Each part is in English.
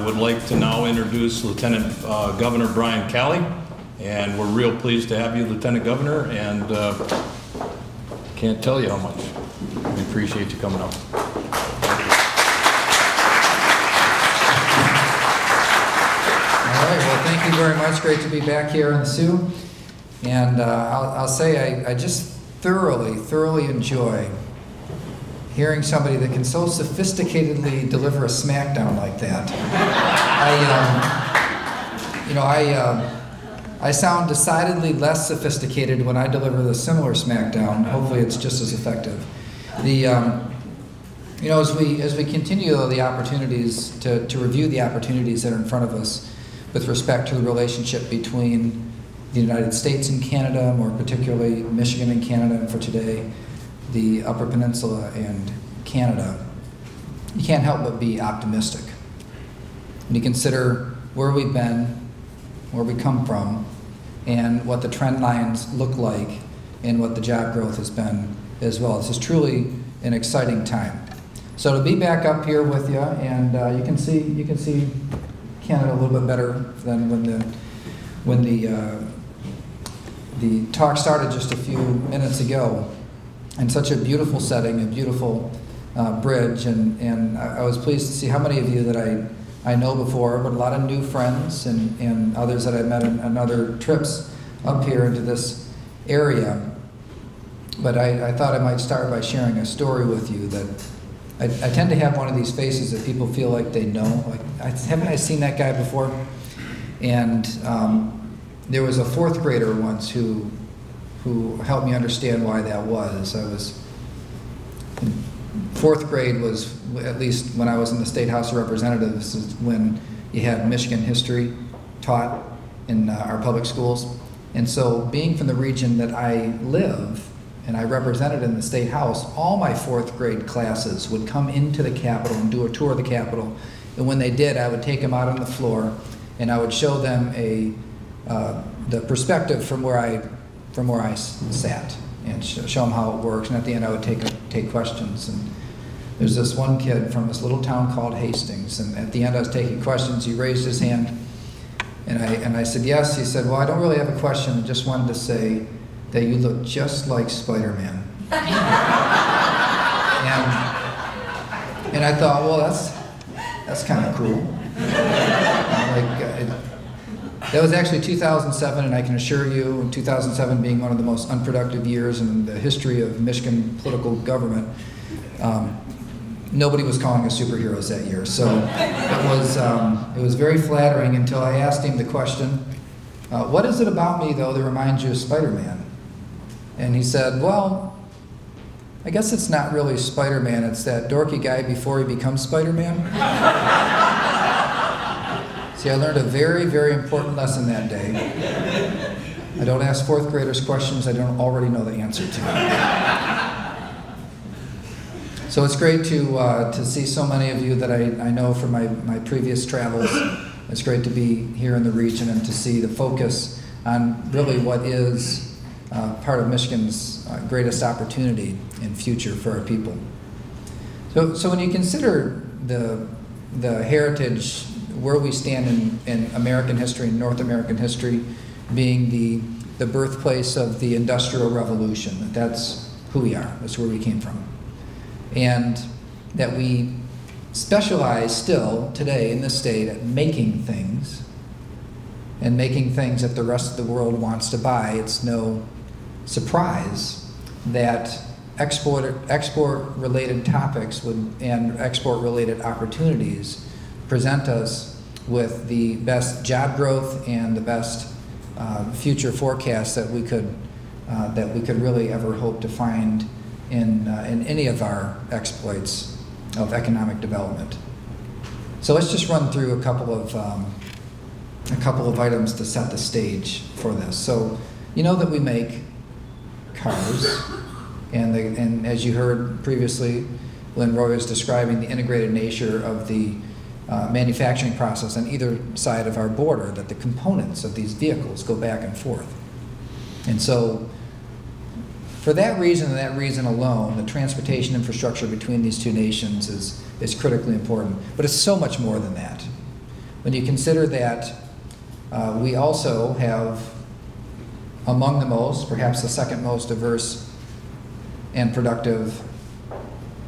would like to now introduce Lieutenant Governor Brian Calley, and we're real pleased to have you, Lieutenant Governor, and can't tell you how much we appreciate you coming up. All right, well, thank you very much. Great to be back here in the Sioux. And I'll say I just thoroughly enjoy hearing somebody that can so sophisticatedly deliver a smackdown like that. I sound decidedly less sophisticated when I deliver the similar smackdown. Hopefully it's just as effective. As we continue the opportunities to review the opportunities that are in front of us with respect to the relationship between the United States and Canada, more particularly Michigan and Canada, and for today, the Upper Peninsula and Canada, you can't help but be optimistic. When you consider where we've been, where we come from, and what the trend lines look like, and what the job growth has been as well. This is truly an exciting time. So to be back up here with you, and you can see Canada a little bit better than when the talk started just a few minutes ago, in such a beautiful setting, a beautiful bridge, and I was pleased to see how many of you that I know before, but a lot of new friends and others that I met on other trips up here into this area. But I thought I might start by sharing a story with you that I tend to have one of these faces that people feel like they know. Like, haven't I seen that guy before? And there was a fourth grader once who helped me understand why that was. Fourth grade was, at least when I was in the State House of Representatives, is when you had Michigan history taught in our public schools. And so being from the region that I live and I represented in the State House, all my fourth grade classes would come into the Capitol and do a tour of the Capitol. And when they did, I would take them out on the floor and I would show them the perspective from where I sat and show them how it works. And at the end, I would take questions. And there's this one kid from this little town called Hastings, and at the end, I was taking questions. He raised his hand, and I said yes. He said, "Well, I don't really have a question. I just wanted to say that you look just like Spider-Man." and I thought, well, that's kind of cool. That was actually 2007, and I can assure you, in 2007 being one of the most unproductive years in the history of Michigan political government, nobody was calling us superheroes that year. So it was very flattering until I asked him the question, what is it about me, though, that reminds you of Spider-Man? And he said, well, I guess it's not really Spider-Man, it's that dorky guy before he becomes Spider-Man. See, I learned a very important lesson that day. I don't ask fourth graders questions I don't already know the answer to. So it's great to see so many of you that I know from my previous travels. It's great to be here in the region and to see the focus on really what is part of Michigan's greatest opportunity in future for our people. So when you consider the heritage, where we stand in American history, in North American history, being the birthplace of the Industrial Revolution, that's who we are, that's where we came from. And that we specialize still today in this state at making things, and making things that the rest of the world wants to buy. It's no surprise that export-related topics and export-related opportunities present us with the best job growth and the best future forecasts that we could really ever hope to find in any of our exploits of economic development. So let's just run through a couple of items to set the stage for this. So you know that we make cars, and as you heard previously, Lynn Roy was describing the integrated nature of the manufacturing process on either side of our border, that the components of these vehicles go back and forth. And so for that reason and that reason alone, the transportation infrastructure between these two nations is critically important. But it's so much more than that. when you consider that we also have among the most, perhaps the second most diverse and productive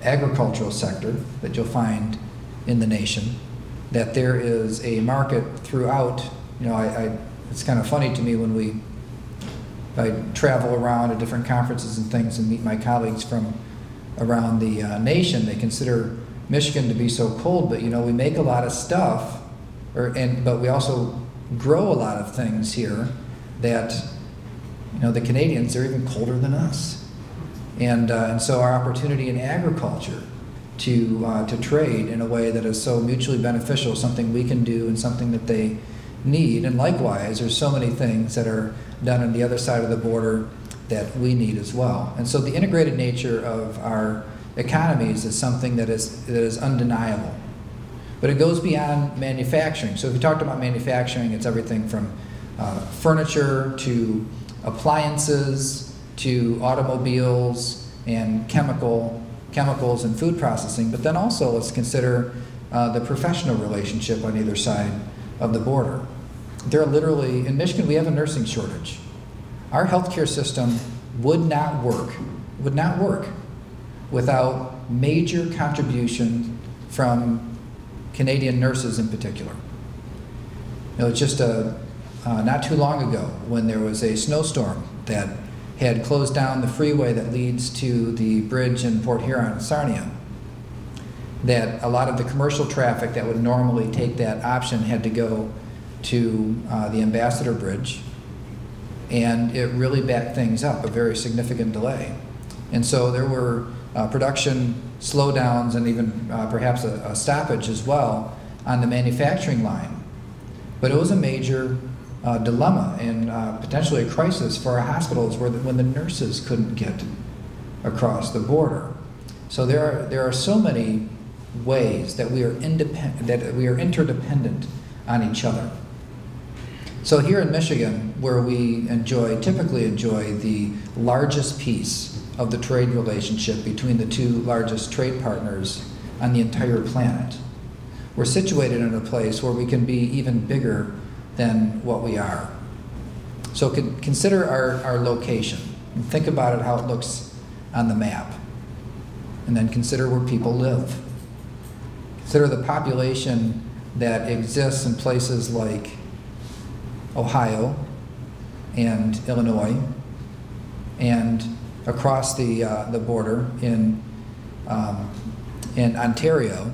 agricultural sector that you'll find in the nation, that there is a market throughout. It's kind of funny to me when I travel around to different conferences and things and meet my colleagues from around the nation. They consider Michigan to be so cold, but we make a lot of stuff, but we also grow a lot of things here that the Canadians are even colder than us, and so our opportunity in agriculture to trade in a way that is so mutually beneficial, something we can do and something that they need, and likewise there's so many things that are done on the other side of the border that we need as well. And so the integrated nature of our economies is something that is undeniable. But it goes beyond manufacturing. So if we talked about manufacturing, it's everything from furniture to appliances to automobiles and chemicals and food processing. But then also let's consider the professional relationship on either side of the border. There are literally, in Michigan, we have a nursing shortage. Our healthcare system would not work without major contribution from Canadian nurses in particular. It's just not too long ago when there was a snowstorm that had closed down the freeway that leads to the bridge in Port Huron, Sarnia, that a lot of the commercial traffic that would normally take that option had to go to the Ambassador Bridge, and it really backed things up, a very significant delay. And so there were production slowdowns and even perhaps a stoppage as well on the manufacturing line. But it was a major dilemma and potentially a crisis for our hospitals when the nurses couldn't get across the border. So there are so many ways that we are interdependent on each other. So here in Michigan, where we typically enjoy the largest piece of the trade relationship between the two largest trade partners on the entire planet, we're situated in a place where we can be even bigger than what we are. So consider our location and think about it, how it looks on the map, and then consider where people live. Consider the population that exists in places like Ohio and Illinois, and across the border in Ontario,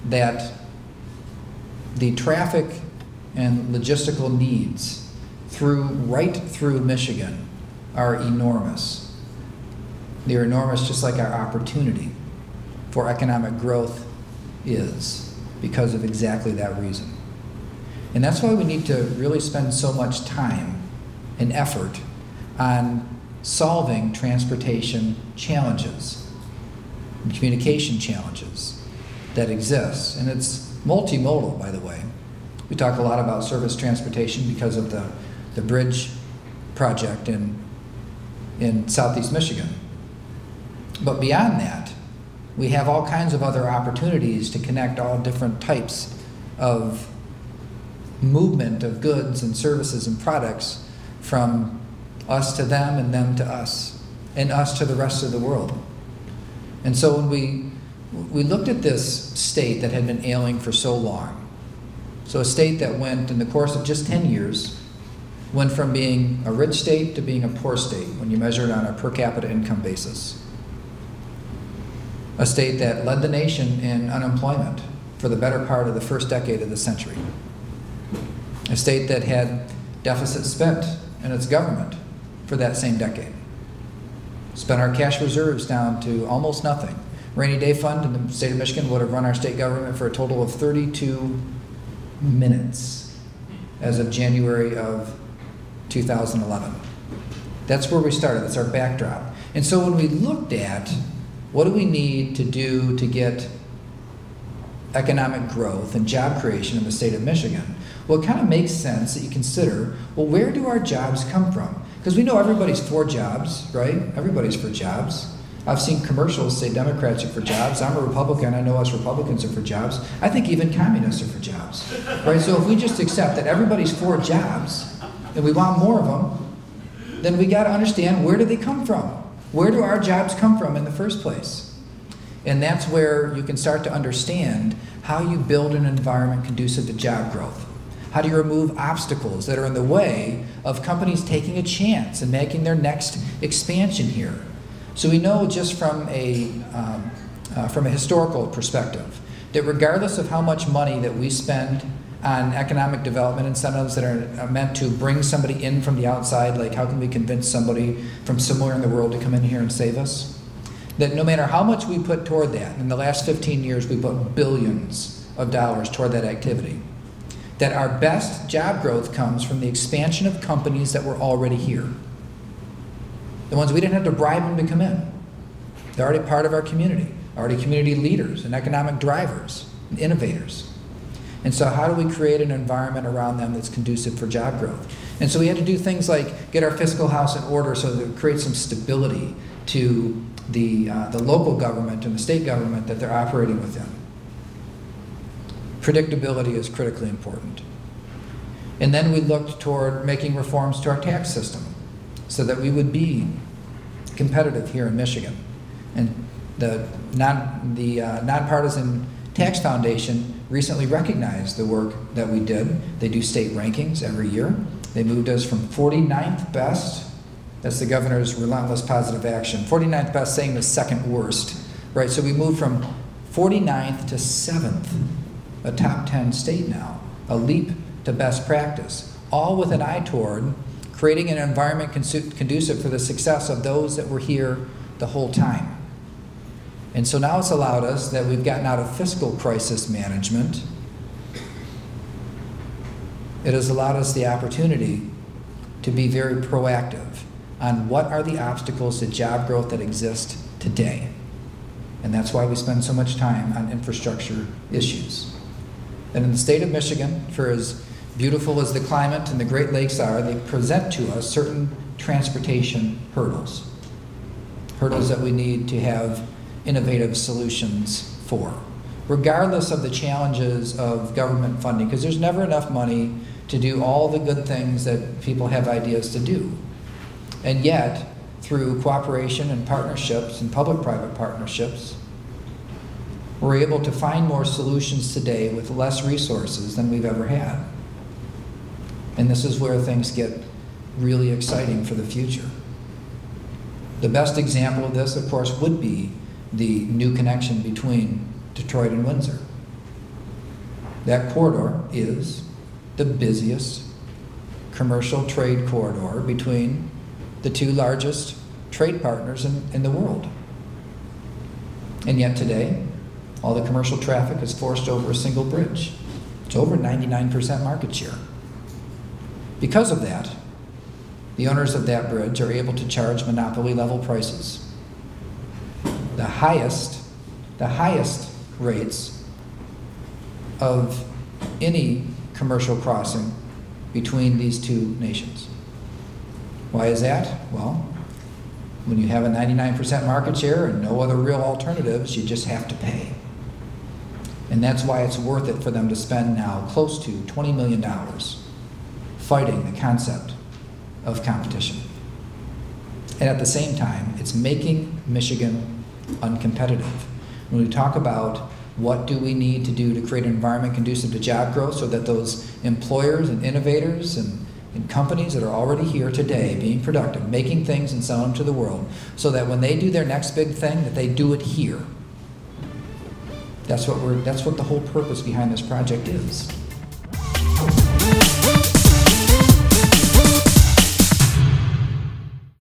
that the traffic and logistical needs right through Michigan are enormous. They're enormous, just like our opportunity for economic growth is, because of exactly that reason. And that's why we need to really spend so much time and effort on solving transportation challenges and communication challenges that exist. And it's multimodal, by the way. We talk a lot about service transportation because of the bridge project in southeast Michigan. But beyond that, we have all kinds of other opportunities to connect all different types of movement of goods and services and products from us to them and them to us, and us to the rest of the world. And so when we looked at this state that had been ailing for so long, so a state that went, in the course of just 10 years, went from being a rich state to being a poor state when you measure it on a per capita income basis. A state that led the nation in unemployment for the better part of the first decade of the century. A state that had deficit spent in its government for that same decade. Spent our cash reserves down to almost nothing. Rainy day fund in the state of Michigan would have run our state government for a total of 32 minutes as of January of 2011. That's where we started, that's our backdrop. And so when we looked at what do we need to do to get economic growth and job creation in the state of Michigan, well, it kind of makes sense that you consider, well, where do our jobs come from? Because we know everybody's for jobs, right? Everybody's for jobs. I've seen commercials say Democrats are for jobs. I'm a Republican. I know us Republicans are for jobs. I think even communists are for jobs, right? So if we just accept that everybody's for jobs and we want more of them, then we got to understand, where do they come from? Where do our jobs come from in the first place? And that's where you can start to understand how you build an environment conducive to job growth. How do you remove obstacles that are in the way of companies taking a chance and making their next expansion here? So we know just from a historical perspective that regardless of how much money that we spend on economic development incentives that are meant to bring somebody in from the outside, like how can we convince somebody from somewhere in the world to come in here and save us, that no matter how much we put toward that, in the last 15 years we put billions of dollars toward that activity, that our best job growth comes from the expansion of companies that were already here. The ones we didn't have to bribe them to come in. They're already part of our community, already community leaders and economic drivers and innovators. And so how do we create an environment around them that's conducive for job growth? And so we had to do things like get our fiscal house in order so that it creates some stability to the local government and the state government that they're operating within. Predictability is critically important. And then we looked toward making reforms to our tax system so that we would be competitive here in Michigan. And the Nonpartisan Tax Foundation recently recognized the work that we did. They do state rankings every year. They moved us from 49th best, that's the governor's relentless positive action, 49th best saying the second worst, right? So we moved from 49th to 7th, a top 10 state now, a leap to best practice, all with an eye toward creating an environment conducive for the success of those that were here the whole time. And so now it's allowed us that we've gotten out of fiscal crisis management. It has allowed us the opportunity to be very proactive on what are the obstacles to job growth that exist today. And that's why we spend so much time on infrastructure issues. And in the state of Michigan, for as beautiful as the climate and the Great Lakes are, they present to us certain transportation hurdles. Hurdles that we need to have innovative solutions for, regardless of the challenges of government funding, because there's never enough money to do all the good things that people have ideas to do. And yet, through cooperation and partnerships and public-private partnerships, we're able to find more solutions today with less resources than we've ever had. And this is where things get really exciting for the future. The best example of this, of course, would be the new connection between Detroit and Windsor. That corridor is the busiest commercial trade corridor between the two largest trade partners in the world. And yet today, all the commercial traffic is forced over a single bridge. It's over 99% market share. Because of that, the owners of that bridge are able to charge monopoly level prices. The highest rates of any commercial crossing between these two nations. Why is that? Well, when you have a 99% market share and no other real alternatives, you just have to pay. And that's why it's worth it for them to spend now close to $20 million fighting the concept of competition. And at the same time, it's making Michigan uncompetitive. When we talk about what do we need to do to create an environment conducive to job growth so that those employers and innovators and companies that are already here today being productive, making things and selling them to the world, so that when they do their next big thing, that they do it here. That's what the whole purpose behind this project is.